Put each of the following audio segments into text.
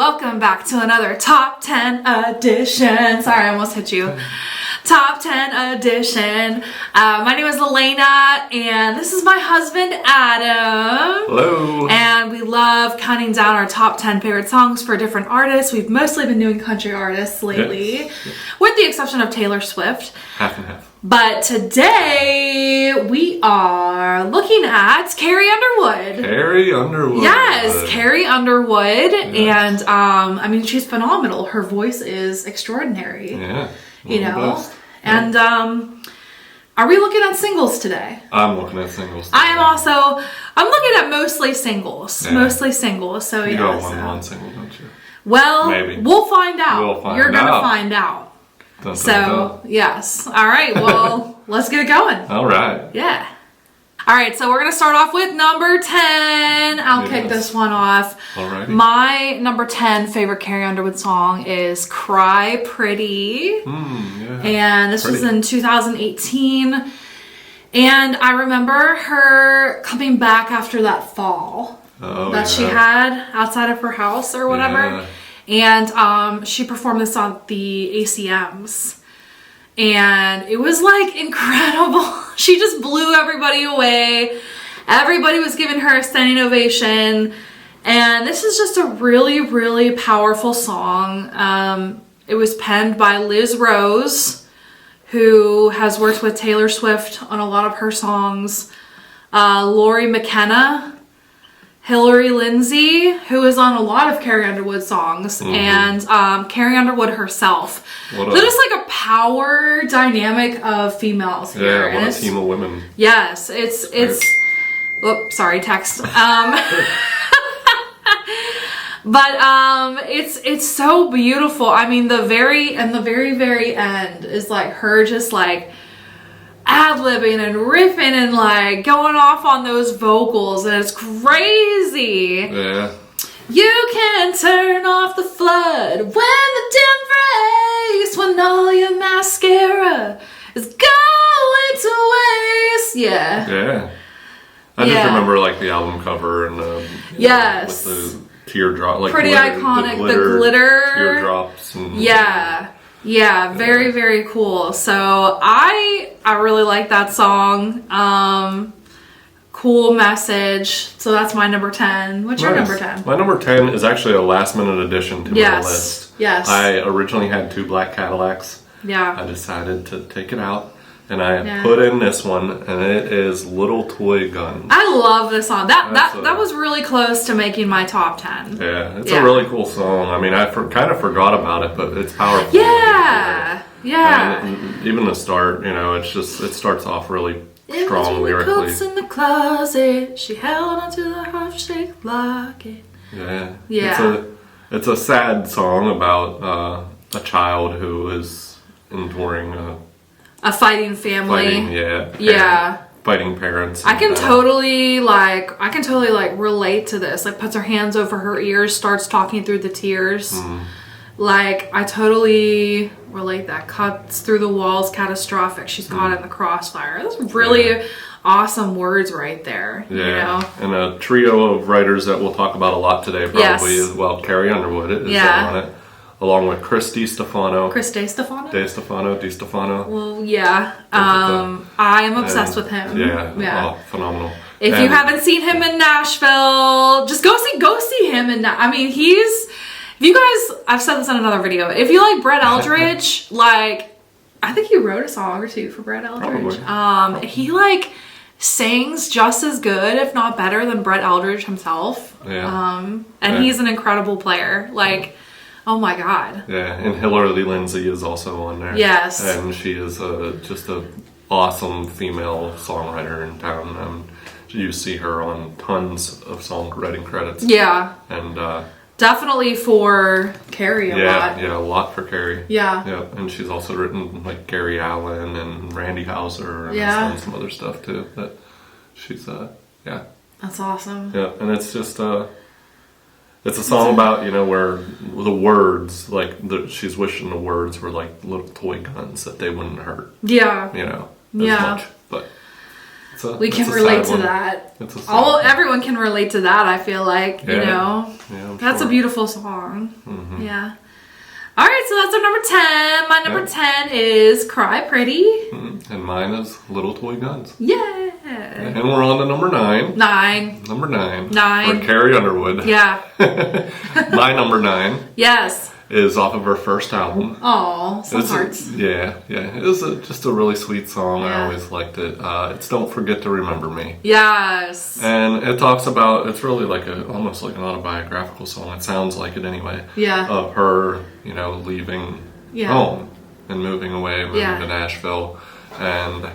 welcome back to another Top 10 edition. Sorry, I almost hit you. Top 10 edition. My name is Alayna, and this is my husband, Adam. Hello. And we love counting down our top 10 favorite songs for different artists. We've mostly been doing country artists lately, yes. with the exception of Taylor Swift. Half and half. But today we are looking at Carrie Underwood. Carrie Underwood. Yes, Carrie Underwood. Yes. And I mean, she's phenomenal. Her voice is extraordinary. Yeah. You know? Best. And are we looking at singles today? I'm looking at singles today. I'm looking at mostly singles. Yeah. Mostly singles. So you yeah. got one single, don't you? Well, maybe. We'll find out. You're going to find out. Dun, So, dun. yes. All right. Well, let's get it going. All right. Yeah. All right. So we're going to start off with number 10. I'll kick this one off. Alrighty. My number 10 favorite Carrie Underwood song is Cry Pretty. Yeah. And this was in 2018. And I remember her coming back after that fall that she had outside of her house or whatever. Yeah. And she performed this on the ACMs. And it was like incredible. She just blew everybody away. Everybody was giving her a standing ovation. And this is just a really, really powerful song. It was penned by Liz Rose, who has worked with Taylor Swift on a lot of her songs. Lori McKenna, Hillary Lindsay, who is on a lot of Carrie Underwood songs, and Carrie Underwood herself. So just like a power dynamic of females here. Yeah, what a team of women. Yes, it's oops, sorry, text. But it's so beautiful. I mean, the very end is like her just like ad-libbing and riffing and like going off on those vocals, and it's crazy. Yeah. You can turn off the flood when the dim breaks, when all your mascara is going to waste. Yeah. Yeah. I just remember like the album cover and yes, with the teardrop, like pretty iconic. The glitter teardrops. And, yeah, very, very cool. So I really like that song. Cool message. So that's my number 10. What's your number 10? My number 10 is actually a last minute addition to my list. Yes. I originally had 2 black Cadillacs. Yeah. I decided to take it out. And I put in this one, and it is Little Toy Gun. I love this song. That was really close to making my top 10. Yeah, it's a really cool song. I mean, I kind of forgot about it, but it's powerful. Yeah. And even the start, you know, it starts off really strong lyrically. Coats in the closet, she held onto the half-shaped locket. Yeah. It's a sad song about a child who is enduring a fighting family. Fighting parents. I can totally relate to this. Like, puts her hands over her ears, starts talking through the tears. Like, I totally relate that. Cuts through the walls, catastrophic. She's caught in the crossfire. That's really awesome words right there. Yeah. You know? And a trio of writers that we'll talk about a lot today probably as well. Carrie Underwood is on it. Along with Chris DiStefano. Chris DiStefano? DiStefano. Well, yeah. I am obsessed with him. Yeah. Oh, phenomenal. If you haven't seen him in Nashville, just go see him. I mean, if you guys, I've said this in another video, if you like Brett Eldridge, like, I think he wrote a song or two for Brett Eldridge. Probably. He like sings just as good, if not better, than Brett Eldridge himself. Yeah. And he's an incredible player. Like, oh my God. Yeah, and Hillary Lindsay is also on there. Yes. And she is just an awesome female songwriter in town. You see her on tons of songwriting credits. Yeah. And definitely for Carrie a lot. Yeah, a lot for Carrie. Yeah. Yeah, and she's also written like Gary Allen and Randy Houser and has done some other stuff too. But she's That's awesome. Yeah, and it's just it's a song about, you know, where the words, like, she's wishing the words were like little toy guns that they wouldn't hurt. Yeah. You know, as much. But it's we can relate to that. It's a sad everyone can relate to that, I feel like, you know. Yeah, that's a beautiful song. Yeah. All right, so that's our number 10. My number 10 is Cry Pretty. And mine is Little Toy Guns. Yeah. And we're on to number 9. Number 9. Or Carrie Underwood. Yeah. My number 9. Yes. Is off of her first album. Oh, some hearts. Yeah. It was just a really sweet song. I always liked it. It's Don't Forget to Remember Me. Yes. And it talks about, it's really like almost like an autobiographical song. It sounds like it anyway. Yeah. Of her, leaving home and moving away, moving to Nashville. And,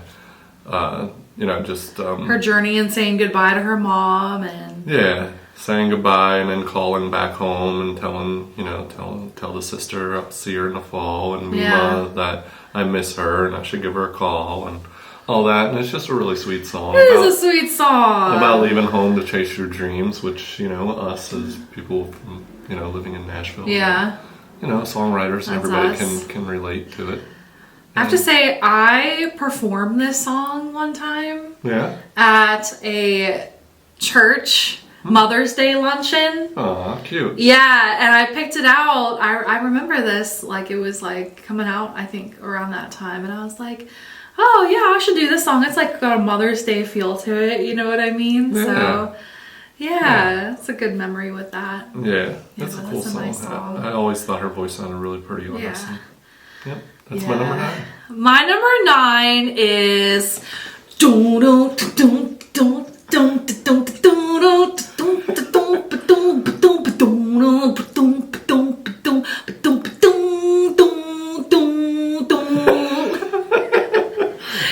just... her journey and saying goodbye to her mom and... Yeah. Saying goodbye and then calling back home and telling, tell the sister I'll see her in the fall and Mima that I miss her and I should give her a call and all that. And it's just a really sweet song. It is a sweet song. About leaving home to chase your dreams, which, us as people, living in Nashville. Yeah. Songwriters and everybody can relate to it. I have to say, I performed this song one time. Yeah. At a church Mother's Day luncheon. Aw, cute. Yeah, and I picked it out. I remember this, like it was like coming out, I think, around that time. And I was like, oh yeah, I should do this song. It's like got a Mother's Day feel to it, you know what I mean? Yeah. So, yeah, it's a good memory with that. Yeah, that's a cool song. Nice song. I always thought her voice sounded really pretty on this. Yep, that's my number 9. My number 9 is... Dun, dun, dun, dun, dun, dun, dun, dun,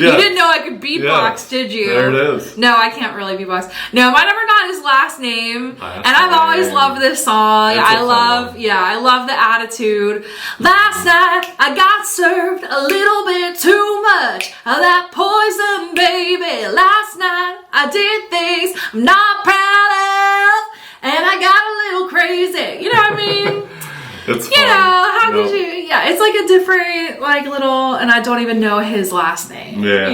You didn't know I could beatbox, did you? There it is. No, I can't really beatbox. No, my number 9 is Last Name, and I've always loved this song. I love the attitude. Last night I got served a little bit too much of that poison, baby. Last night I did things I'm not proud of, and I got a little crazy. You know what I mean? It's fun. How could you? Yeah, it's like a different, like little, and I don't even know his last name. Yeah.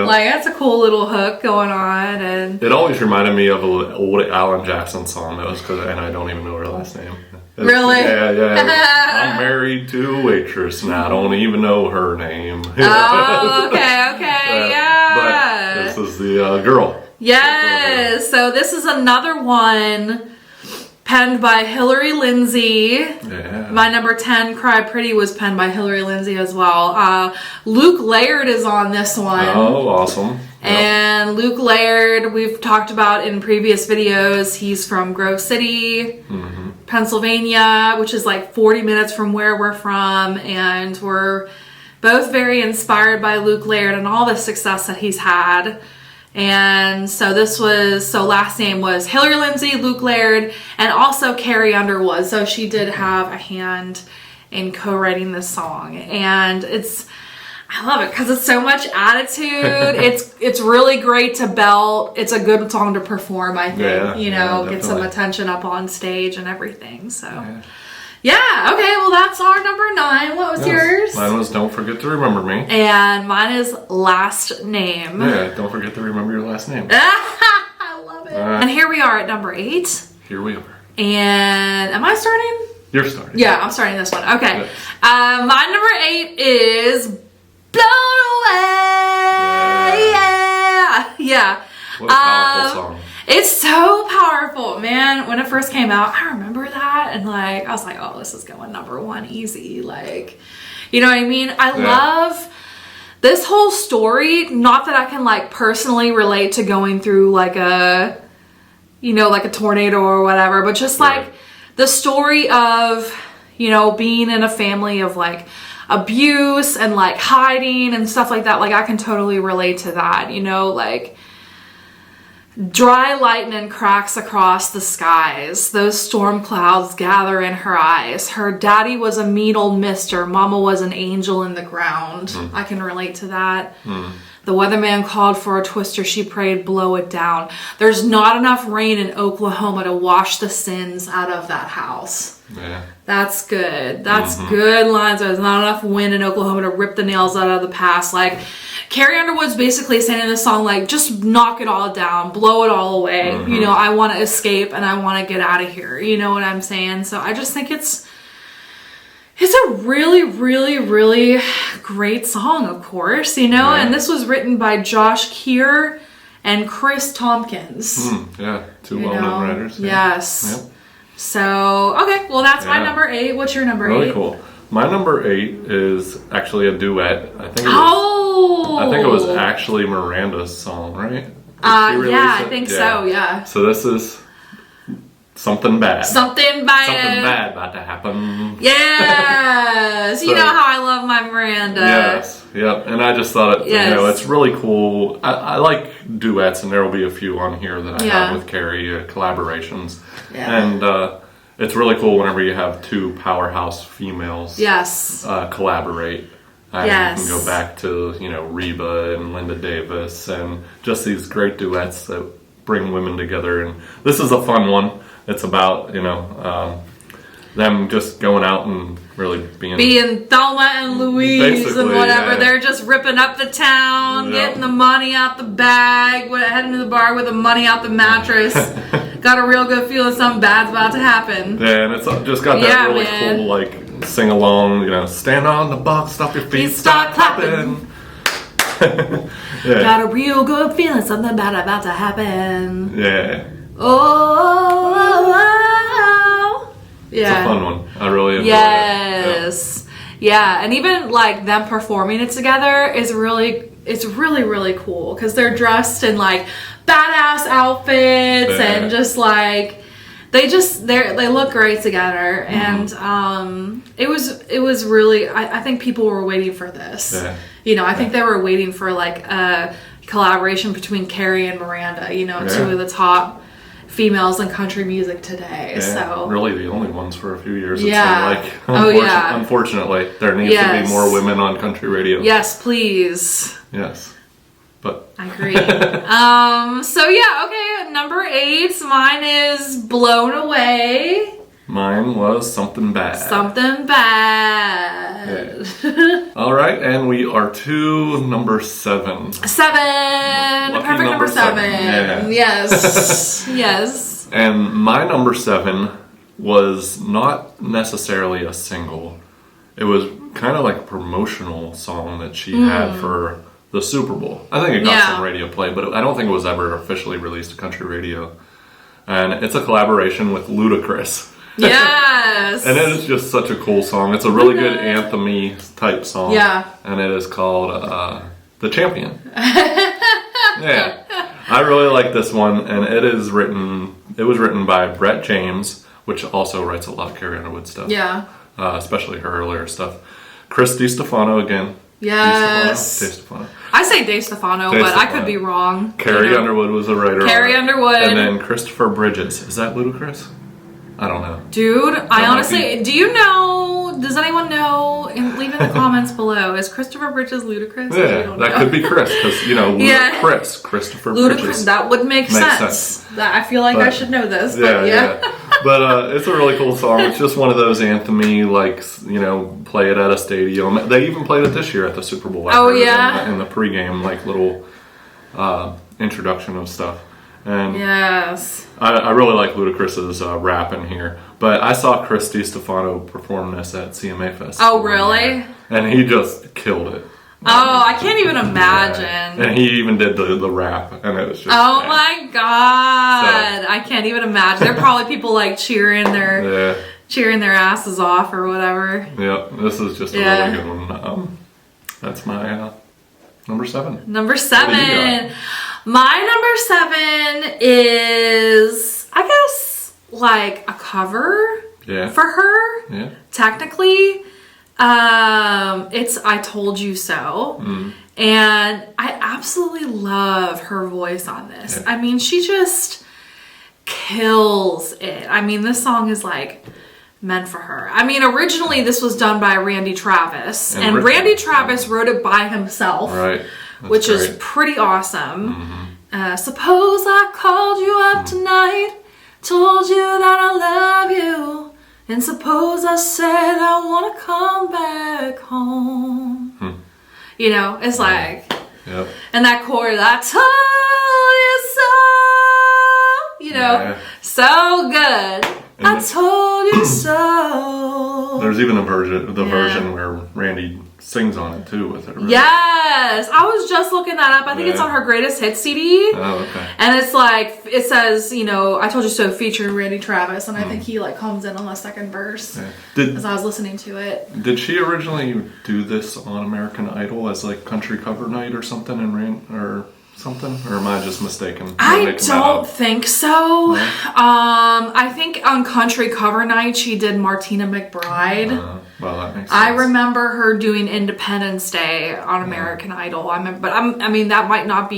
Like that's a cool little hook going on, and it always reminded me of an old Alan Jackson song. That was and I don't even know her last name. Really? Yeah. I'm married to a waitress, and I don't even know her name. Oh, okay, yeah. But this is the girl. Yes. So this is another one. Penned by Hillary Lindsay. Yeah. My number 10, Cry Pretty, was penned by Hillary Lindsay as well. Luke Laird is on this one. Oh, awesome. And Luke Laird, we've talked about in previous videos. He's from Grove City, Pennsylvania, which is like 40 minutes from where we're from. And we're both very inspired by Luke Laird and all the success that he's had. And so Last Name was Hillary Lindsay, Luke Laird, and also Carrie Underwood. So she did have a hand in co-writing this song. And I love it because it's so much attitude. It's really great to belt. It's a good song to perform, I think. Get some attention up on stage and everything. So yeah, okay, well that's our number 9. What was yours? Mine was Don't Forget to Remember Me. And mine is Last Name. Yeah, don't forget to remember your last name. I love it. And here we are at number 8. Here we are. And am I starting? You're starting. Yeah, I'm starting this one. Okay. Yes. My number 8 is Blown Away. Yeah. What a powerful song. It's so powerful, man. When it first came out, I remember that, and I was like, oh, this is going number 1 easy. Like, you know what I mean? I love this whole story. Not that I can personally relate to going through like a tornado or whatever, but just the story of, being in a family of abuse and hiding and stuff like that. I can totally relate to that, Dry lightning cracks across the skies. Those storm clouds gather in her eyes. Her daddy was a mean old mister. Mama was an angel in the ground. I can relate to that. The weatherman called for a twister. She prayed, blow it down. There's not enough rain in Oklahoma to wash the sins out of that house. Yeah. That's good. That's good lines. There's not enough wind in Oklahoma to rip the nails out of the past. Carrie Underwood's basically saying in the song, like, just knock it all down, blow it all away. You know, I want to escape and I want to get out of here. You know what I'm saying? So I just think it's a really, really, really great song, of course, you know? And this was written by Josh Keir and Chris Tompkins. Yeah, two well-known writers. Yes. Yep. So, okay, well, that's my number 8. What's your number 8? Really cool. My number 8 is actually a duet. I think it was actually Miranda's song, right? Yeah, I think so, yeah. So this is Something Bad. Something Bad. Something bad about to happen. Yes! You know how I love my Miranda. Yes, yep. And I just thought, you know, it's really cool. I like duets, and there will be a few on here that I have with Carrie, collaborations. Yeah. And it's really cool whenever you have two powerhouse females collaborate. You can go back to, you know, Reba and Linda Davis and just these great duets that bring women together. And this is a fun one. It's about, you know, them just going out and really being Thelma and Louise and whatever. Yeah. They're just ripping up the town, getting the money out the bag, heading to the bar with the money out the mattress. Got a real good feeling something bad's about to happen. Yeah, and it's just got that really cool, like, sing along, you know, stand on the box, stop your feet, start clapping. Got a real good feeling something bad about to happen. Yeah. Yeah. It's a fun one. I really enjoy it. Yeah, and even like them performing it together is really cool because they're dressed in like badass outfits and just like they look great together. And it was really I think people were waiting for this. You know, I think they were waiting for like a collaboration between Carrie and Miranda, you know, two of the top females in country music today. So really the only ones for a few years. Yeah. It seemed like. Unfortunately, there needs to be more women on country radio. Yes, please. Yes. But I agree. So yeah, okay, number 8, mine is Blown Away. Mine was Something Bad. Something Bad. Yeah. All right, and we are to number 7. 7. Lucky Perfect number 7. Yeah. Yes. Yes. And my number 7 was not necessarily a single. It was kind of like a promotional song that she had for the Super Bowl. I think it got some radio play, but I don't think it was ever officially released to country radio. And it's a collaboration with Ludacris. Yes. And it is just such a cool song. It's a really good anthem-y type song. Yeah. And it is called The Champion. Yeah. I really like this one, and it was written by Brett James, which also writes a lot of Carrie Underwood stuff. Yeah. Especially her earlier stuff. Chris DiStefano again. Yes. DiStefano. I say DeStefano, but I could be wrong. Carrie Underwood was a writer. Carrie Underwood. And then Christopher Bridges. Is that Ludacris? I don't know. Dude, I honestly... Do you know... Does anyone know? Leave in the comments below. Is Christopher Bridges Ludacris? Yeah, that could be Chris. Because, you know, Ludacris. Christopher Bridges. That would make sense. I feel like I should know this, but yeah. But it's a really cool song. It's just one of those anthem-y, like, you know, play it at a stadium. They even played it this year at the Super Bowl. In the pregame, like, little introduction of stuff. And I really like Ludacris's rap in here. But I saw Chris DiStefano perform this at CMA Fest. Oh, really? And he just killed it. Oh, I can't even imagine. Yeah. And he even did the rap, and it was just... Oh my god! So, I can't even imagine. There are probably people like cheering their asses off or whatever. Yep, this is just a really good one. That's my number 7. Number 7. My number 7 is, I guess, like a cover for her. Yeah. Technically. It's I Told You So. And I absolutely love her voice on this. I mean, she just kills it. I mean, this song is like meant for her. I mean, originally this was done by Randy Travis. And Randy Travis wrote it by himself. Right. Which is pretty awesome. Suppose I called you up tonight, told you that I love you. And suppose I said I want to come back home. You know, it's like, Yep. And that chord, I told you so. You know, so good. And I told you so. There's even a version where Randy sings on it too with her. Right? Yes, I was just looking that up. I think it's on her greatest hits CD. Oh, okay. And it's like, it says, you know, I told you so featuring Randy Travis, and I think he like comes in on the second verse as I was listening to it. Did she originally do this on American Idol as like country cover night or something or something? Or am I just mistaken? I don't think so. No? I think on country cover night she did Martina McBride. Well, that makes sense. I remember her doing Independence Day on American Idol. I mean that might not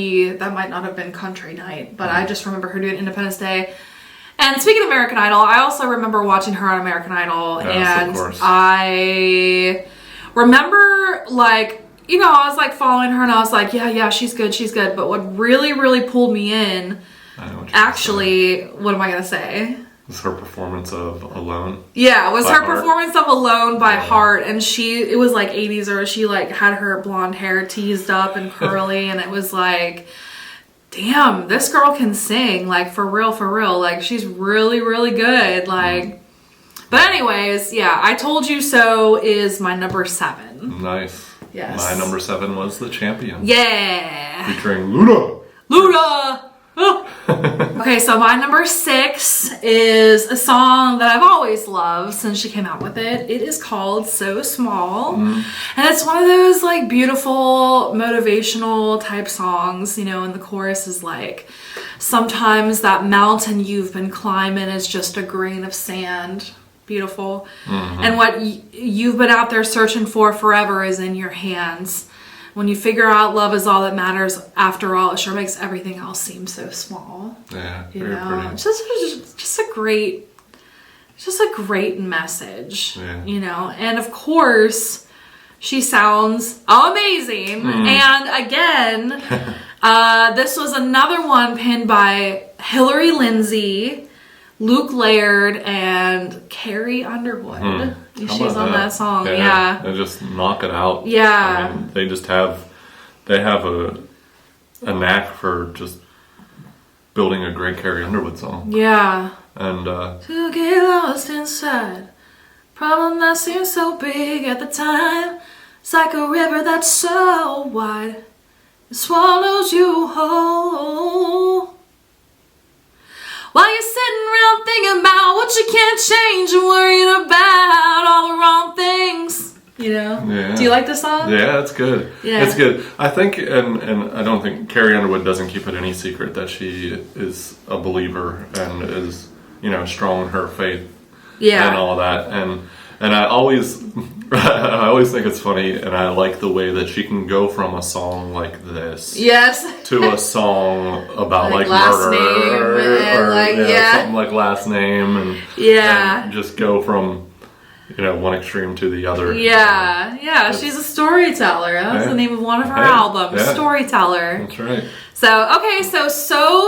have been country night, but I just remember her doing Independence Day. And speaking of American Idol, I also remember watching her on American Idol, and I remember like, you know, I was like following her and I was like, yeah, she's good. But what really, really pulled me in, actually, what am I going to say? Was her performance of Alone. Yeah, it was her performance of Alone by Heart. And it was like 80s, or she like had her blonde hair teased up and curly. And it was like, damn, this girl can sing, like for real. Like she's really, really good. Like, but anyways, yeah, I Told You So is my number 7. Nice. Yes. My number 7 was The Champion. Yeah. Featuring Luna. Oh. Okay, so my number 6 is a song that I've always loved since she came out with it. It is called So Small. And it's one of those like beautiful motivational type songs, you know, and the chorus is like, sometimes that mountain you've been climbing is just a grain of sand. Beautiful. And what you've been out there searching for forever is in your hands. When you figure out love is all that matters, after all, it sure makes everything else seem so small. Yeah, you very know, pretty. Just a great message. Yeah. You know, and of course, she sounds amazing. And again, this was another one penned by Hillary Lindsey, Luke Laird, and Carrie Underwood. She's on that song. Yeah. They just knock it out. Yeah. I mean, they have a knack for just building a great Carrie Underwood song. Yeah. And to get lost inside, problem that seems so big at the time. It's like a river that's so wide, it swallows you whole. While you're sitting around thinking about what you can't change and worrying about all the wrong things. You know? Yeah. Do you like this song? Yeah, it's good. Yeah. It's good. I think, and I don't think Carrie Underwood doesn't keep it any secret that she is a believer and is, you know, strong in her faith. Yeah. And all that. And I always think it's funny, and I like the way that she can go from a song like this to a song about like last murder name or like, something like Last Name, and just go from, you know, one extreme to the other. Yeah, she's a storyteller. That's the name of one of her albums, Storyteller. That's right. So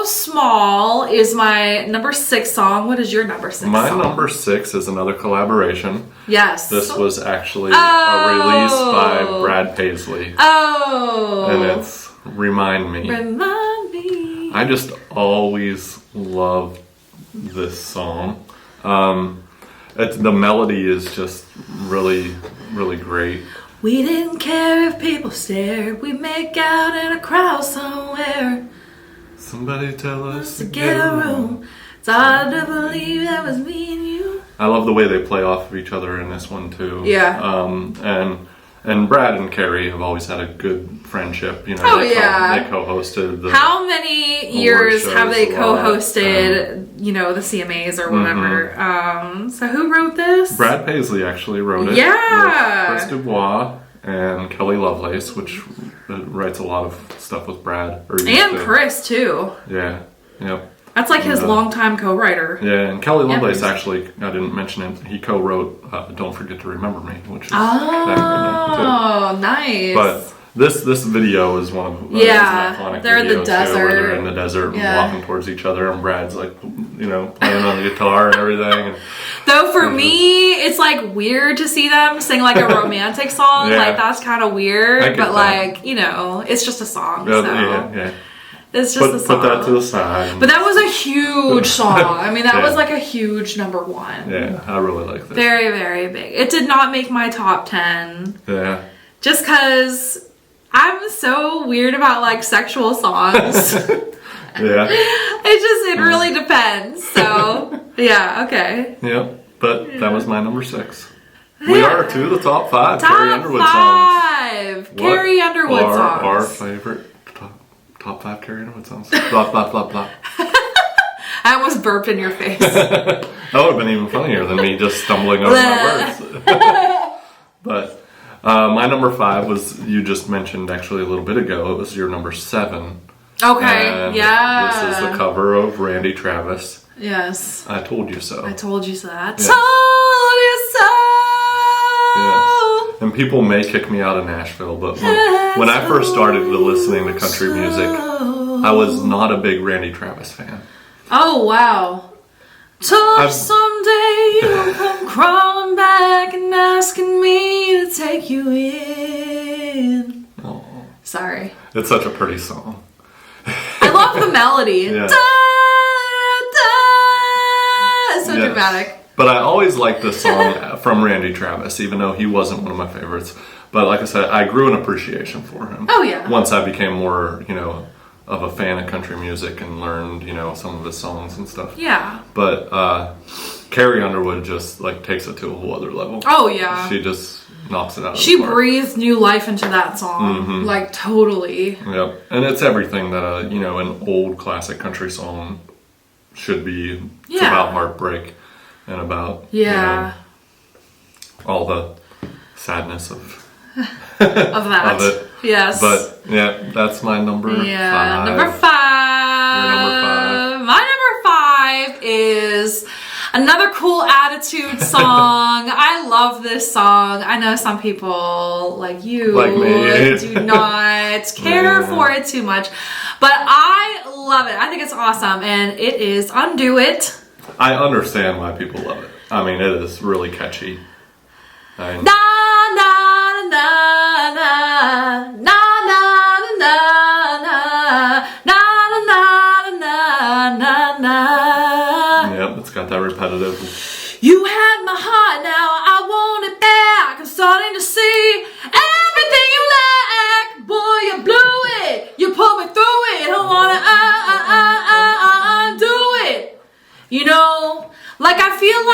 Small is my number 6 song. What is your number 6 My song? number 6 is another collaboration. Yes. This was actually a release by Brad Paisley. And it's Remind Me. Remind Me. I just always loved this song. The melody is just really, really great. We didn't care if people stared. We make out in a crowd somewhere. Somebody tell us to get a room. It's hard to believe that was me and you. I love the way they play off of each other in this one too. Yeah. And Brad and Carrie have always had a good friendship. You know, they co-hosted the. How many years have they co-hosted? You know, the CMAs or whatever. So who wrote this? Brad Paisley actually wrote it. Yeah. With Chris Dubois and Kelly Lovelace, which writes a lot of stuff with Brad. And Chris too. Yeah. Yep. That's like his longtime co-writer. Yeah, and Kelly Lovelace actually, I didn't mention it, he co-wrote Don't Forget to Remember Me, which is nice. This video is one of Yeah, is an iconic they're in the video, too, desert. where they're in the desert and walking towards each other, and Brad's like, playing on the guitar and everything. And, Though for me, it's like weird to see them sing like a romantic song. Like that's kind of weird, but like it's just a song. So. It's just a song. Put that to the side. But that was a huge song. I mean, that was like a huge number one. Yeah, I really like that. Very, very big. It did not make my top 10. Yeah. Just because I'm so weird about like sexual songs. It really depends. So, yeah, okay. Yep, but that was my number 6. We are to the top 5 Carrie Underwood songs. Carrie Underwood songs. Our favorite top 5 Carrie Underwood songs. Blah, blah, blah, blah. I almost burped in your face. That would have been even funnier than me just stumbling over my words. But my number 5 was, you just mentioned actually a little bit ago, it was your number 7. Okay, and yeah. This is the cover of Randy Travis. Yes. I Told You So. I told you so. I Yes. told you so. Yes. And people may kick me out of Nashville, but when I first started listening to country music, I was not a big Randy Travis fan. Oh, wow. Till someday you'll come crawling back and asking me to take you in. Oh. Sorry. It's such a pretty song. I love the melody. Yeah. Da, da. It's so dramatic. But I always liked this song from Randy Travis, even though he wasn't one of my favorites. But like I said, I grew an appreciation for him. Oh, yeah. Once I became more, of a fan of country music and learned, some of his songs and stuff. Yeah. But Carrie Underwood just takes it to a whole other level. Oh, yeah. She just knocks it out of She the park. breathed new life into that song. Like, totally. Yep. And it's everything that an old classic country song should be. It's about heartbreak and about all the sadness of that. of it. Yes. But that's my number 5. Number 5. Your number 5. My number 5 is another cool attitude song. I love this song. I know some people like you like me do not care for it too much, but I love it. I think it's awesome, and it is Undo It. I understand why people love it. I mean, it is really catchy. Na na na na na na na na na na na. Yep, it's got that repetitive. You had my heart, now I want it back. I'm starting to see everything you lack. Boy, you blew it. You pulled me through it. I wanna undo it. I feel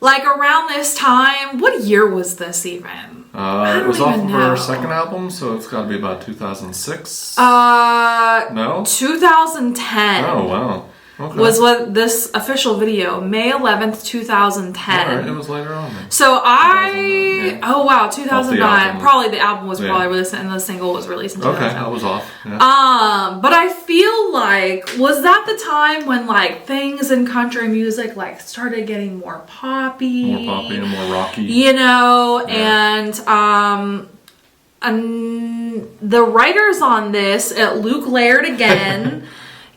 like around this time, what year was this even? It was off of her second album, so it's got to be about 2006. No? 2010. Oh, wow. Okay. Was what this official video, May 11th, 2010. All right, it was later on then. So 2009. Probably the album was probably released and the single was released in 2010. Okay, that was off. Yeah. But I feel like, was that the time when things in country music started getting more poppy? More poppy and more rocky. And the writers on this, Luke Laird again,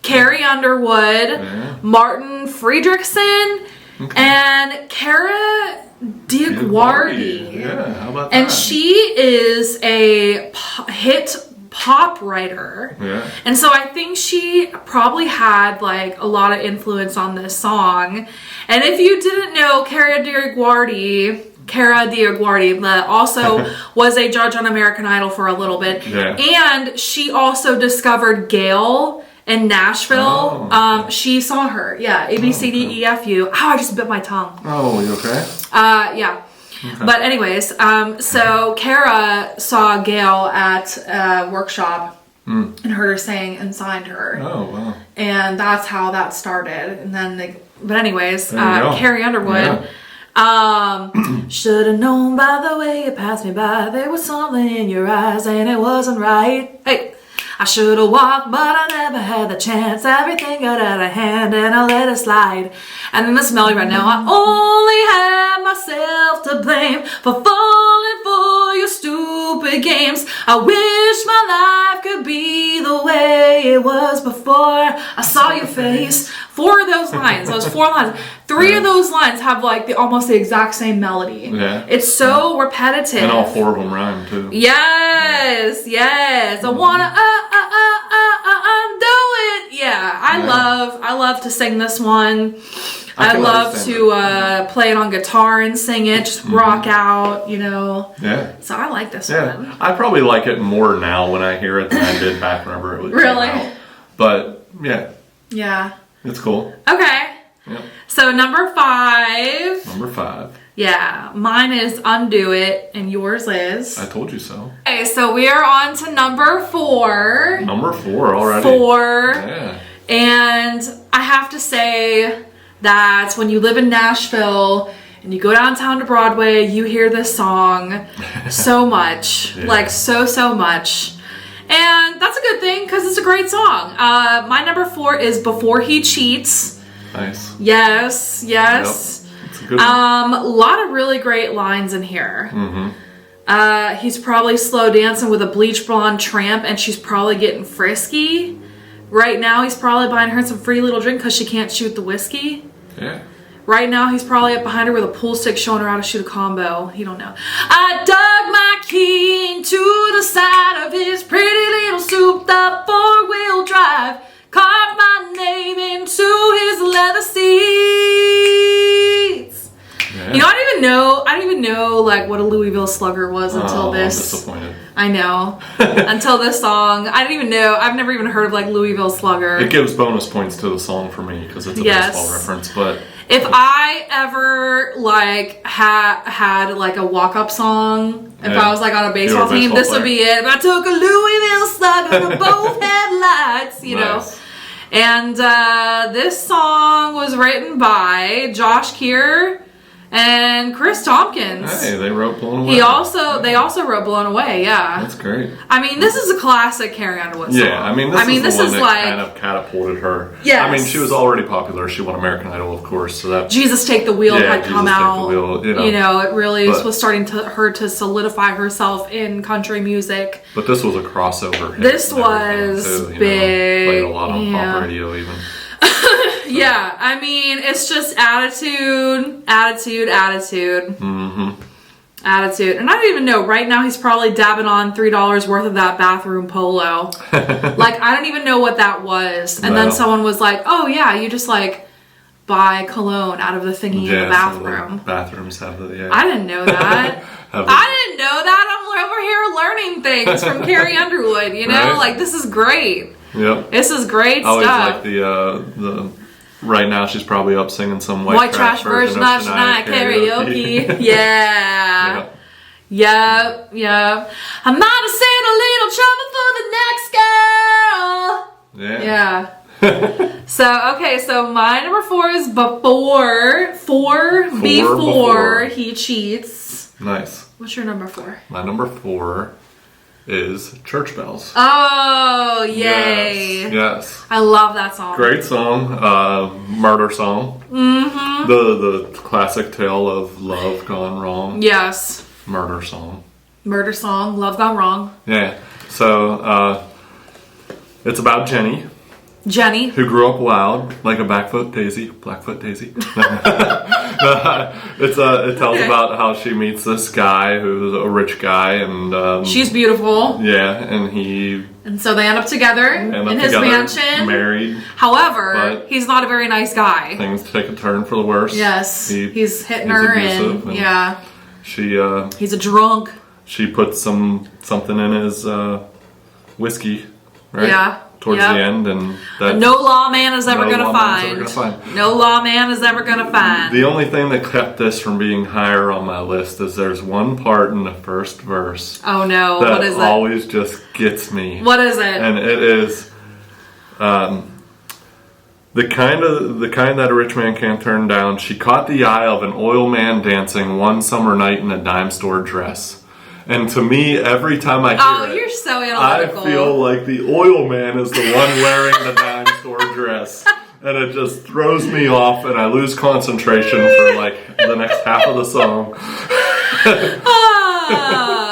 Carrie Underwood, Martin Friedrichsen, and Cara DiGuardi. Yeah, how about that? And she is a hit pop writer. Yeah. And so I think she probably had a lot of influence on this song. And if you didn't know, Cara DiGuardi also was a judge on American Idol for a little bit. Yeah. And she also discovered Gail in Nashville. She saw her. Yeah. ABCDEFU. Oh, I just bit my tongue. Oh, you okay? Yeah. Okay. But anyways, so Cara saw Gail at a workshop and heard her sing and signed her. Oh, wow. And that's how that started. And then Carrie Underwood. Should have known by the way you passed me by, there was something in your eyes and it wasn't right. Hey, I should have walked, but I never had the chance. Everything got out of hand and I let it slide. And then this melody right now, I only have myself to blame for falling for your stupid stupid games. I wish my life could be the way it was before I saw your face. 4 of those lines, those 4 lines. 3 of those lines have like almost the exact same melody. Yeah. It's so repetitive. And all 4 of them rhyme too. Yes, yes. I wanna undo it. Yeah, I love to sing this one. I love to play it on guitar and sing it, just rock out, you know. Yeah. So I like this one. I probably like it more now when I hear it than I did back whenever it was Really? came out. But yeah. Yeah. It's cool. Okay. Yep. So number 5. Number 5. Yeah. Mine is Undo It, and yours is? I told you so. Okay, so we are on to number 4. Number 4 already. 4. Yeah. And I have to say that when you live in Nashville and you go downtown to Broadway, you hear this song so much. Yeah. Like so much. And that's a good thing because it's a great song. My number 4 is Before He Cheats. Nice. Yes. Yep. It's a good one. A lot of really great lines in here. Mm-hmm. He's probably slow dancing with a bleach blonde tramp and she's probably getting frisky. Right now he's probably buying her some free little drink because she can't shoot the whiskey. Yeah. Right now he's probably up behind her with a pool stick showing her how to shoot a combo. He don't know. I dug my key into the side of his pretty little souped up 4-wheel drive. Carved my name into his leather seats. Yeah. You know, I didn't even know like what a Louisville Slugger was until this. I'm disappointed. I know. Until this song. I didn't even know. I've never even heard of like Louisville Slugger. It gives bonus points to the song for me because it's a baseball reference, but if I ever like had like a walk-up song, if I was like on a baseball team, this would be it. I took a Louisville Slugger to both headlights, you know. And this song was written by Josh Keir and Chris Tompkins. Hey, they wrote Blown Away. They also wrote Blown Away, yeah. That's great. I mean, this is a classic Carrie Underwood song. Yeah, I mean, this is the one that kind of catapulted her. Yes. I mean, she was already popular. She won American Idol, of course, so that... Jesus Take the Wheel had come out. You know, it really was starting her to solidify herself in country music. But this was a crossover hit. This was too, big. Played a lot on pop radio, even. Yeah, I mean, it's just attitude. Mm-hmm. Attitude. And I don't even know, right now he's probably dabbing on $3 worth of that bathroom polo. Like, I don't even know what that was. And then someone was like, oh yeah, you just like buy cologne out of the thingy in the bathroom. So bathrooms have the, I didn't know that. I didn't know that. I'm over here learning things from Carrie Underwood, you know? Right? Like, this is great. Yep. This is great stuff. stuff. I always like the right now she's probably up singing some white trash version of Shania karaoke. Yeah. Yep. I might have said a little trouble for the next girl. Yeah. So my number 4 is before he cheats. Nice. What's your number 4? My number 4 is Church Bells. Oh, yay. Yes. I love that song. Great song. Murder song. Mm-hmm. The classic tale of love gone wrong. Yes. Murder song. Love gone wrong. Yeah. So, it's about Jenny. Who grew up wild, like a Blackfoot daisy. It tells about how she meets this guy who's a rich guy, and she's beautiful. Yeah, and so they end up together in his mansion, married. However, he's not a very nice guy. Things take a turn for the worse. Yes, he's hitting her, and he's a drunk. She puts something in his whiskey, right? Yeah. Towards the end, and that no lawman is ever going to find. No lawman is ever going to find. The only thing that kept this from being higher on my list is there's one part in the first verse. Oh no! What is it? That always just gets me. What is it? And it is the kind that a rich man can't turn down. She caught the eye of an oil man dancing one summer night in a dime store dress. And to me, every time I hear it, you're so analytical. I feel like the oil man is the one wearing the dime store dress. And it just throws me off, and I lose concentration for like the next half of the song.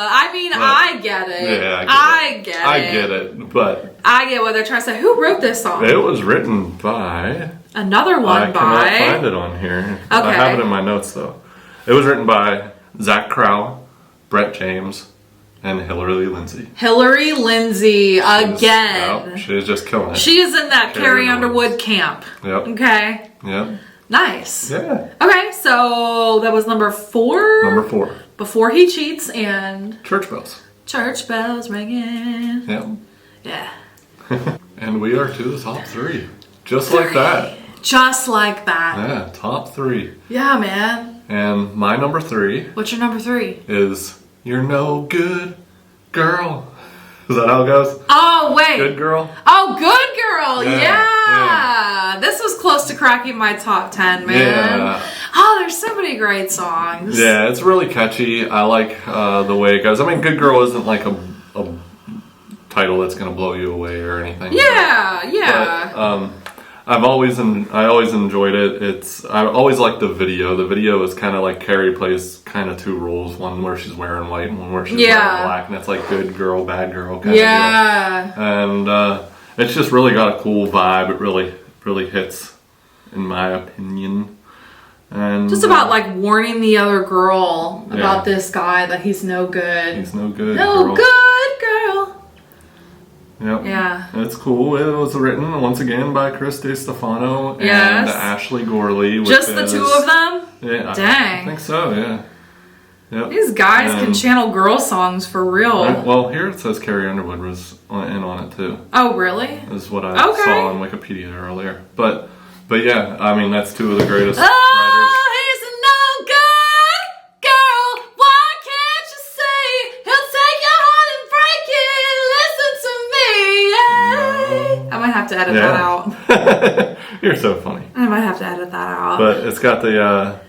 I mean, I I get it. Yeah, I get it. I get it, but I get what they're trying to say. Who wrote this song? it was written by... Another one I cannot find it on here. Okay. I have it in my notes, though. It was written by Zach Crow, Brett James, and Hillary Lindsay. Hillary Lindsay, again. Yep, she is just killing it. She is in that Carrie Underwood camp. Yep. Okay. Yep. Nice. Yeah. Okay, so that was number 4. Number 4. Before He Cheats and Church Bells. Church Bells Ringing. Yep. Yeah. And we are to the top 3. Just like that. Just like that. Yeah, top 3. Yeah, man. And my number 3 What's your number 3? is You're No Good Girl. Is that how it goes? Oh, wait. Good Girl? Oh, Good Girl. Yeah. This was close to cracking my top 10, man. Yeah. Oh, there's so many great songs. Yeah, it's really catchy. I like the way it goes. I mean, Good Girl isn't like a title that's going to blow you away or anything. Yeah. But, I always enjoyed it. I always liked the video. The video is kind of like Carrie plays kind of 2 roles, one where she's wearing white and one where she's wearing black, and it's like good girl, bad girl kind of deal. And it's just really got a cool vibe. It really hits, in my opinion. And just about like warning the other girl about this guy that he's no good. He's no good. No good girl. Yep. Yeah. It's cool. It was written once again by Chris DeStefano and Ashley Gorley. Just the 2 of them? Yeah. Dang. I think so, yeah. Yep. These guys can channel girl songs for real. Well, here it says Carrie Underwood was in on it too. Oh, really? Is what I saw on Wikipedia earlier. But yeah, I mean, that's 2 of the greatest writers. He's a no good girl. Why can't you see? He'll take your heart and break it. Listen to me. I might have to edit that out. You're so funny. I might have to edit that out. But it's got the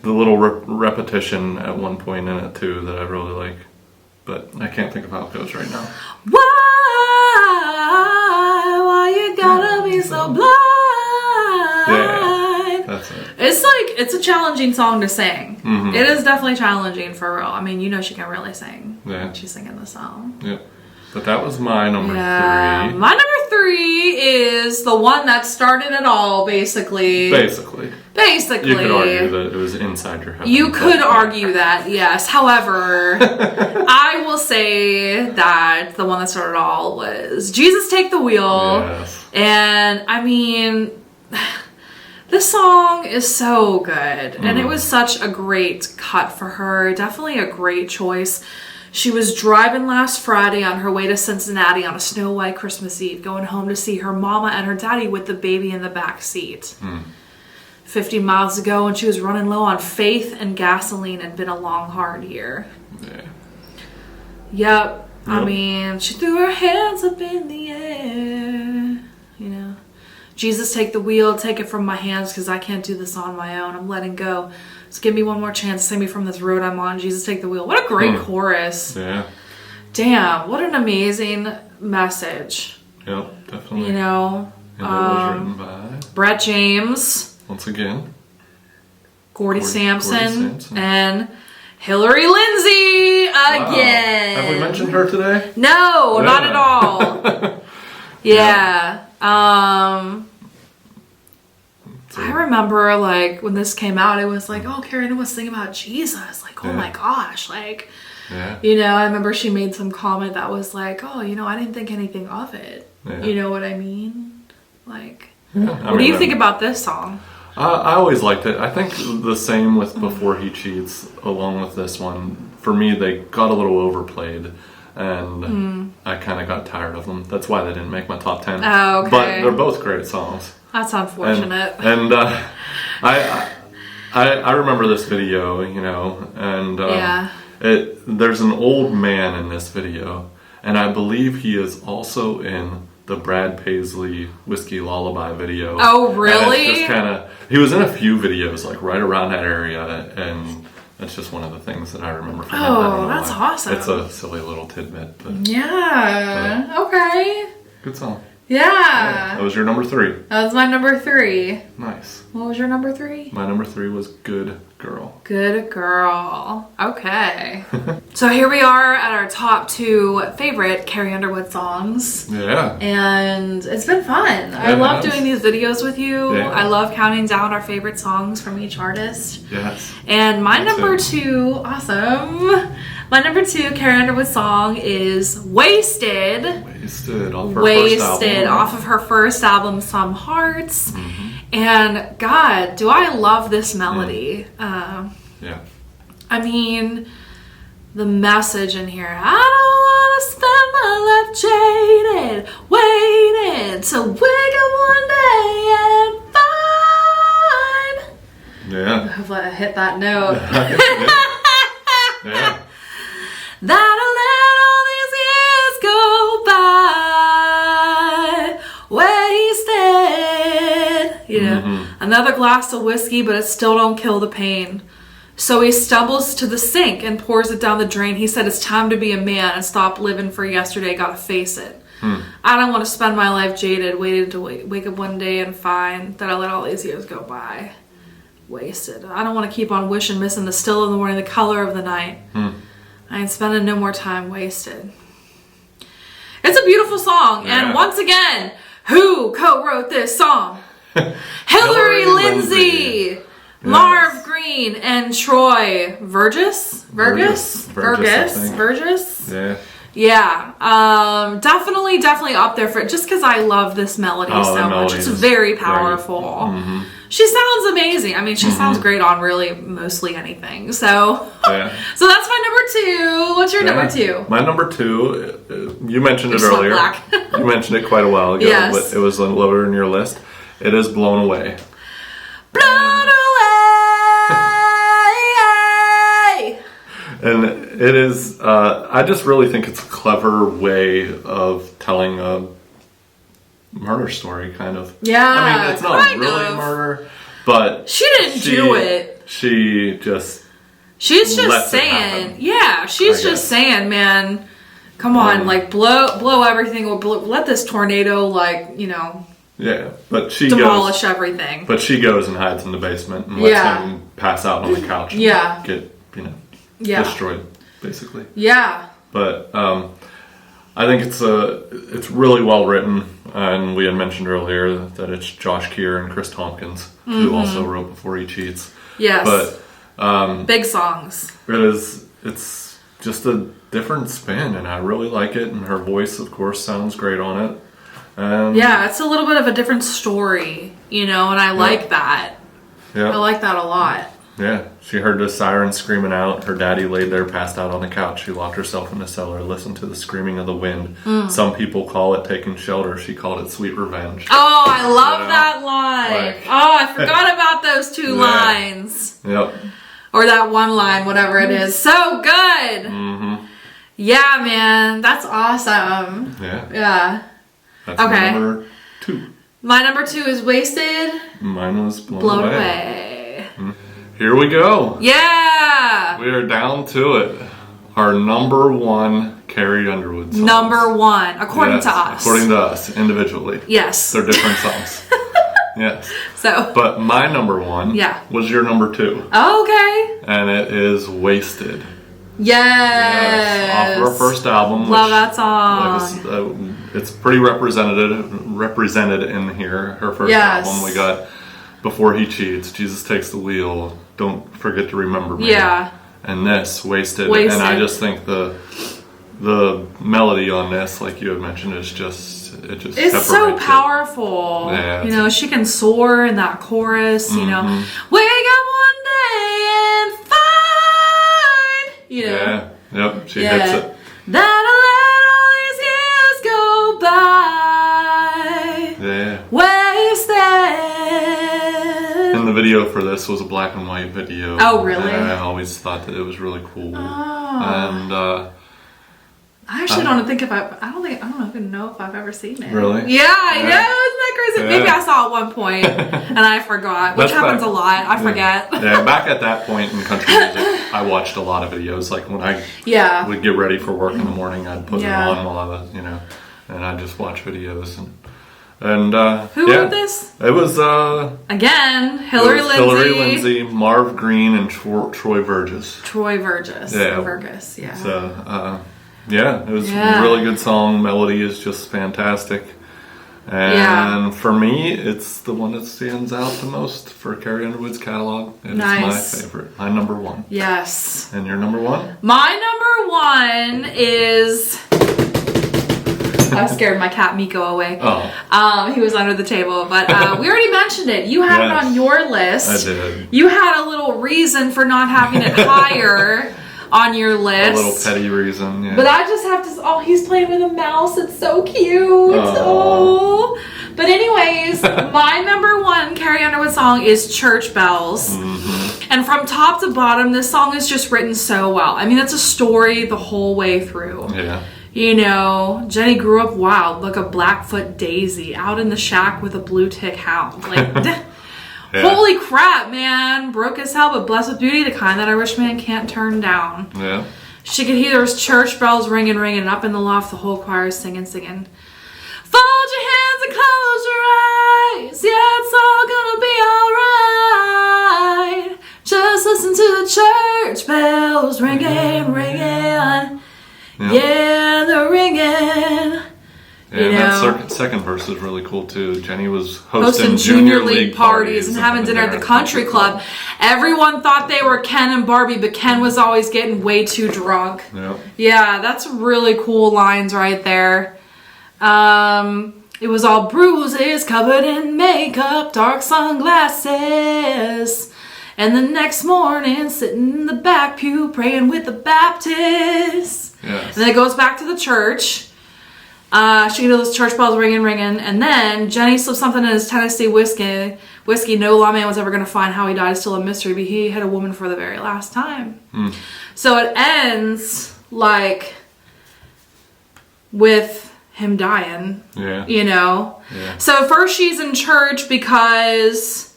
little repetition at one point in it too that I really like. But I can't think of how it goes right now. Why you gotta be so blind? Yeah, that's it. It's a challenging song to sing. Mm-hmm. It is definitely challenging for real. I mean, she can really sing. Yeah. She's singing the song. Yep. But that was my number 3. My number 3 is the one that started it all, basically. Basically. You could argue that it was Inside Your Heaven. You could argue that, yes. However, I will say that the one that started it all was Jesus Take the Wheel. Yes. And, I mean, this song is so good. And it was such a great cut for her. Definitely a great choice. She was driving last Friday on her way to Cincinnati on a snow white Christmas Eve, going home to see her mama and her daddy with the baby in the back seat. 50 miles ago, and she was running low on faith and gasoline. Had been a long, hard year. Yep. I mean, she threw her hands up in the air. Jesus, take the wheel, take it from my hands, because I can't do this on my own. I'm letting go. Just give me one more chance to save me from this road I'm on. Jesus, take the wheel. What a great chorus. Yeah. Damn, what an amazing message. Yep, definitely. And it was written by Brett James. Once again. Gordy Sampson. And Hillary Lindsay again. Wow. Have we mentioned her today? No, not at all. Yeah. I remember, like, when this came out, it was like, oh, Carrie Underwood was singing about Jesus. Like, oh my gosh. Like, I remember she made some comment that was like, oh, I didn't think anything of it. Yeah. You know what I mean? Like, what do you think about this song? I always liked it. I think the same with Before He Cheats, along with this one. For me, they got a little overplayed, and I kind of got tired of them. That's why they didn't make my top 10. Oh, okay. But they're both great songs. That's unfortunate. And I remember this video, and there's an old man in this video, and I believe he is also in the Brad Paisley Whiskey Lullaby video. Oh, really? And it's just he was in a few videos like right around that area, and that's just one of the things that I remember from him. Oh, that's awesome. It's a silly little tidbit, but okay. good song. That was your number 3. That was my number 3. Nice. What was your number 3? My number 3 was Good Girl. Good Girl. Okay. So here we are at our top 2 favorite Carrie Underwood songs. Yeah. And it's been fun. I love doing these videos with you. Yeah. I love counting down our favorite songs from each artist. Yes. And my number 2, awesome. My number 2 Carrie Underwood song is Wasted. Wasted off her first album. Off of her first album, Some Hearts. And God, do I love this melody. Yeah. I mean, the message in here. I don't want to spend my life jaded, waiting to wake up one day and find. Yeah. Hopefully I hit that note. Yeah. That I let all these years go by, wasted. You know, another glass of whiskey, but it still don't kill the pain. So he stumbles to the sink and pours it down the drain. He said, it's time to be a man and stop living for yesterday. Gotta face it. I don't want to spend my life jaded, waiting to wake up one day and find that I let all these years go by. Wasted. I don't want to keep on wishing, missing the still of the morning, the color of the night. I ain't spending no more time wasted. It's a beautiful song. Yeah. And once again, who co-wrote this song? Hillary Lindsay, Marv Green, and Troy Verges. Yeah. Yeah. Definitely up there for it, just because I love this melody so much. It's very powerful. She sounds amazing. I mean, she sounds great on really mostly anything. So, so that's my number 2. What's your number 2? My number 2, you mentioned it earlier. You mentioned it quite a while ago. Yes. But it was lower in your list. It is Blown Away. Blown away. And it is, I just really think it's a clever way of telling a murder story, kind of. Yeah, I mean, it's not really murder, but she didn't do it. She's just saying, she's just saying, man, come on, like blow everything, or let this tornado, like, you know. Yeah, but she demolish everything. But she goes and hides in the basement and lets him pass out on the couch. And get destroyed, basically. Yeah. But I think it's really well written, and we had mentioned earlier that it's Josh Keir and Chris Tompkins who also wrote Before He Cheats. Yes. But big songs. It's just a different spin, and I really like it. And her voice, of course, sounds great on it. It's a little bit of a different story, you know, and I like that. Yeah. I like that a lot. Yeah, she heard the siren screaming out. Her daddy laid there passed out on the couch. She locked herself in the cellar, listened to the screaming of the wind. Some people call it taking shelter. She called it sweet revenge. Oh, I love that line. I forgot about those 2 lines. Yep. Or that one line, whatever it is. So good. Yeah, man. That's awesome. Yeah. That's my number 2. My number 2 is Wasted. Mine was Blown Away. Here we go. Yeah. We are down to it. Our number 1 Carrie Underwood songs. Number 1, according to us. According to us, individually. Yes. They're different songs. Yes. So. But my number 1 was your number 2. Oh, okay. And it is Wasted. Yes. Off of her first album. Love that song. It's pretty represented in here. Her first album. We got Before He Cheats, Jesus Takes the Wheel, Don't Forget to Remember Me. Yeah. And this, Wasted. And I just think the melody on this, like you had mentioned, is it's so powerful. Yeah, you know, she can soar in that chorus, you know. Wake up one day and find, you know. Yeah, yep, she hits it. That I let all these years go by. Yeah. Wasted. And the video for this was a black and white video. Oh, really? And I always thought that it was really cool. Oh. And I actually don't even know if I've ever seen it. Really? Yeah, I know. Isn't that crazy? Yeah. Maybe I saw it at one point and I forgot, which happens a lot. I forget. Yeah, back at that point in country music, I watched a lot of videos. Like when I would get ready for work in the morning, I'd put them on while I was, and I'd just watch videos. And And Who wrote this? It was again Hillary Lindsey. Hillary Lindsey, Marv Green, and Troy Burgess. Troy Burgess. Yeah. Burgess. Yeah. So it was a really good song. Melody is just fantastic. And for me, it's the one that stands out the most for Carrie Underwood's catalog. It's my favorite. My number one. Yes. And your number one? My number one is... I scared my cat Miko away. Oh. He was under the table. But we already mentioned it. You had it on your list. I did. You had a little reason for not having it higher on your list. A little petty reason, yeah. But I just have to... Oh, he's playing with a mouse. It's so cute. Oh. But anyways, my number one Carrie Underwood song is Church Bells. Mm-hmm. And from top to bottom, this song is just written so well. I mean, it's a story the whole way through. Yeah. You know, Jenny grew up wild, like a Blackfoot daisy, out in the shack with a blue tick hound. Like... Yeah. Holy crap, man. Broke as hell, but blessed with beauty, the kind that a rich man can't turn down. Yeah. She could hear those church bells ringing, and up in the loft, the whole choir singing. Fold your hands and close your eyes. Yeah, it's all gonna be alright. Just listen to the church bells ringing. Yeah, they're ringing. And that second verse is really cool too. Jenny was hosting junior league parties and having dinner at the country club. Everyone thought they were Ken and Barbie, but Ken was always getting way too drunk. Yep. Yeah, that's really cool lines right there. It was all bruises, covered in makeup, dark sunglasses. And the next morning, sitting in the back pew, praying with the Baptists. Yes. And then it goes back to the church. She could hear those church bells ringing, and then Jenny slipped something in his Tennessee whiskey. No lawman was ever going to find how he died. It's still a mystery, but he hit a woman for the very last time. So it ends like with him dying. Yeah. You know. Yeah. So first she's in church because,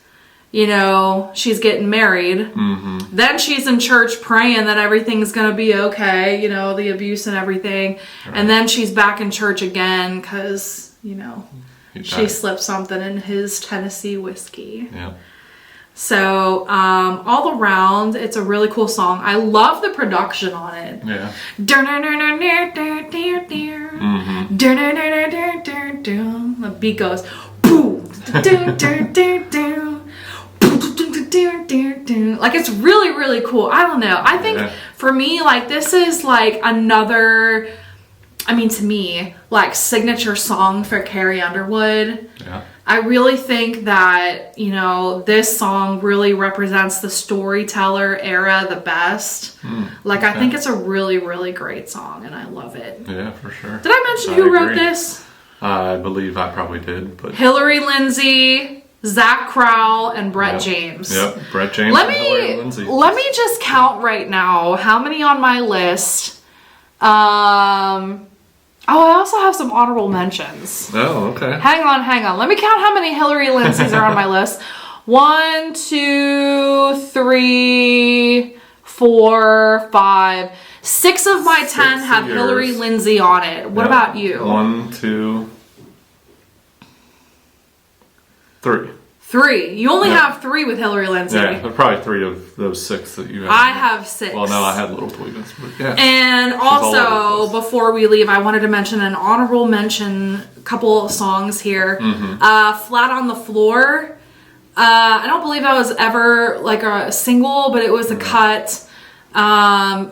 you know, she's getting married. Mm-hmm. Then she's in church praying that everything's going to be okay, you know, the abuse and everything. Right. And then she's back in church again because, you know, she slipped something in his Tennessee whiskey. Yeah. So, all around, it's a really cool song. I love the production on it. Yeah. Mm-hmm. The beat goes, boom, like it's really, really cool. I don't know. I think for me, like this is like another, I mean to me, like signature song for Carrie Underwood. Yeah. I really think that, you know, this song really represents the storyteller era the best. Like I think it's a really, really great song and I love it. Yeah, for sure. Did I mention who wrote this? I believe I probably did, but Hillary Lindsey, Zach Crowell, and Brett James. Yep, Brett James let and Hillary Lindsey. Let me just count right now how many on my list. I also have some honorable mentions. Oh, okay. Hang on. Let me count how many Hillary Lindseys are on my list. 1, 2, 3, 4, 5. 6 of my 10 have Hillary Lindsey on it. What about you? 1, 2, 3. 3. You only have 3 with Hillary Lindsey. Yeah, probably 3 of those 6 that you have. I have 6. Well, no, I had Little Tweeters, but yeah. And also, before we leave, I wanted to mention an honorable mention, couple of songs here. Flat on the Floor. I don't believe that was ever like a single, but it was a cut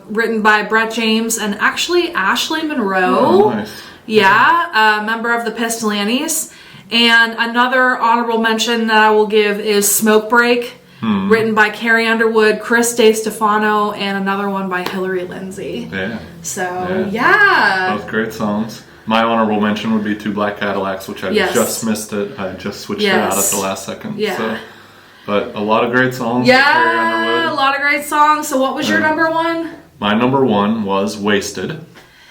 written by Brett James and actually Ashley Monroe. Oh, nice. Yeah, a member of the Pistolantes. And another honorable mention that I will give is Smoke Break, written by Carrie Underwood, Chris DeStefano, and another one by Hillary Lindsey. Yeah. So, yeah. Both great songs. My honorable mention would be Two Black Cadillacs, which I just missed it. I just switched it out at the last second. Yeah. So. But a lot of great songs. Yeah, a lot of great songs. So what was your number one? My number one was Wasted.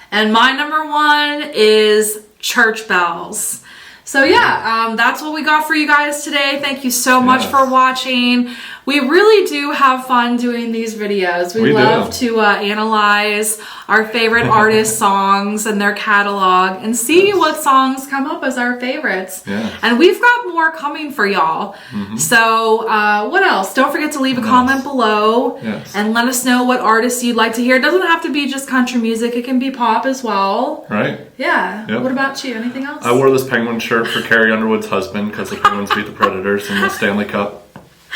And my number one is Church Bells. So yeah, that's what we got for you guys today. Thank you so much for watching. We really do have fun doing these videos. We love to analyze our favorite artist songs and their catalog and see what songs come up as our favorites. Yes. And we've got more coming for y'all. So what else? Don't forget to leave a comment below and let us know what artists you'd like to hear. It doesn't have to be just country music. It can be pop as well. Right. Yeah. Yep. What about you? Anything else? I wore this Penguin shirt for Carrie Underwood's husband because the Penguins beat the Predators in the Stanley Cup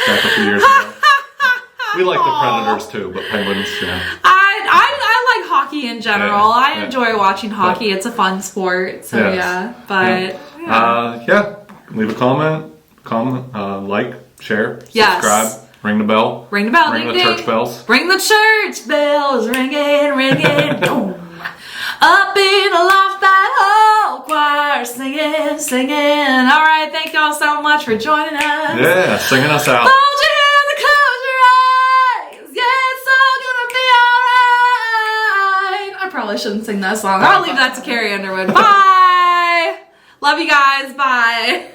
back a few years ago. We like the Predators too, but Penguins, I like hockey in general. I enjoy watching hockey. It's a fun sport. So leave a comment, like, share, subscribe, ring the bell. Ring the bell, ring ding, the ding. church bells. Ring the church bells, ringing, ringing. Boom. Up in the loft, that whole choir singing, singing. All right, thank y'all so much for joining us. Yeah, singing us out. Hold your hands and close your eyes. Yeah, it's all gonna be alright. I probably shouldn't sing that song. I'll leave that to Carrie Underwood. Bye. Love you guys. Bye.